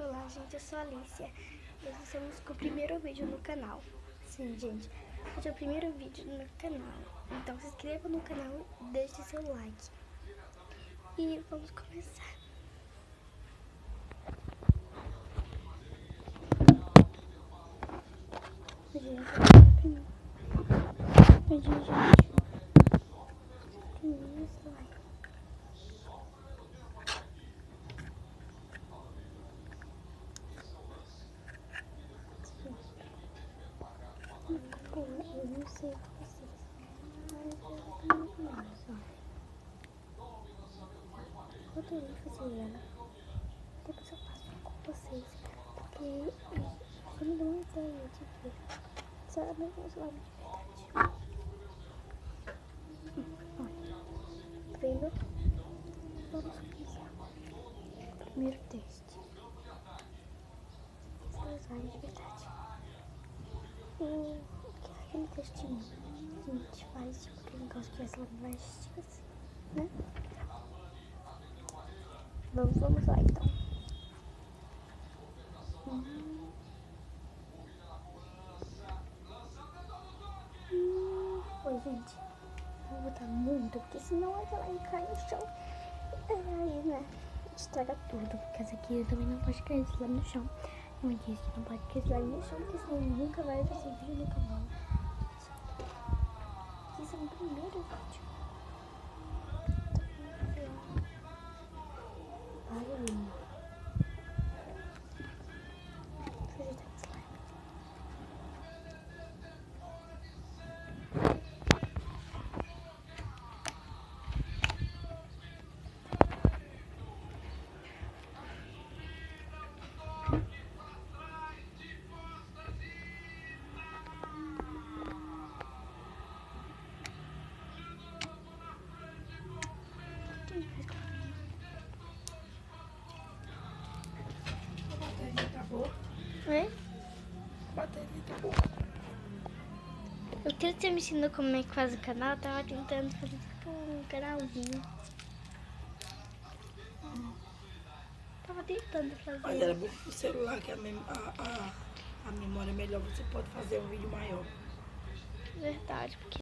Olá, gente, eu sou a Alicia. Nós estamos com o primeiro vídeo no canal. Sim, gente, esse é o primeiro vídeo no canal. Então se inscreva no canal e deixe seu like. E vamos começar. Primeiro slide. Eu não sei vocês, mas eu adorei fazer ela. Depois eu faço com vocês, porque você me deu uma ideia de ver se ela mesmo é slime de verdade. Olha, tá vendo? Vamos começar. Primeiro teste. Se é slime de verdade. Aquele textinho que a gente faz, tipo, aquele negócio que essa vai assistir assim, né? Vamos lá, então. Oi, gente. Não vou botar muito, porque senão ela vai cair no chão. Aí, né? Estraga tudo, porque essa aqui também não pode cair lá no chão. Como eu disse, não pode cair lá no chão, porque senão nunca vai ver esse vídeo no canal. Esse é o primeiro vídeo. Olha. Oi? Bateria tá boa. Eu queria ter me ensinado como é que faz o canal, tava tentando fazer tipo um canalzinho. Tava tentando fazer. Mas era bom pro celular, que a memória é melhor, você pode fazer um vídeo maior. Verdade, porque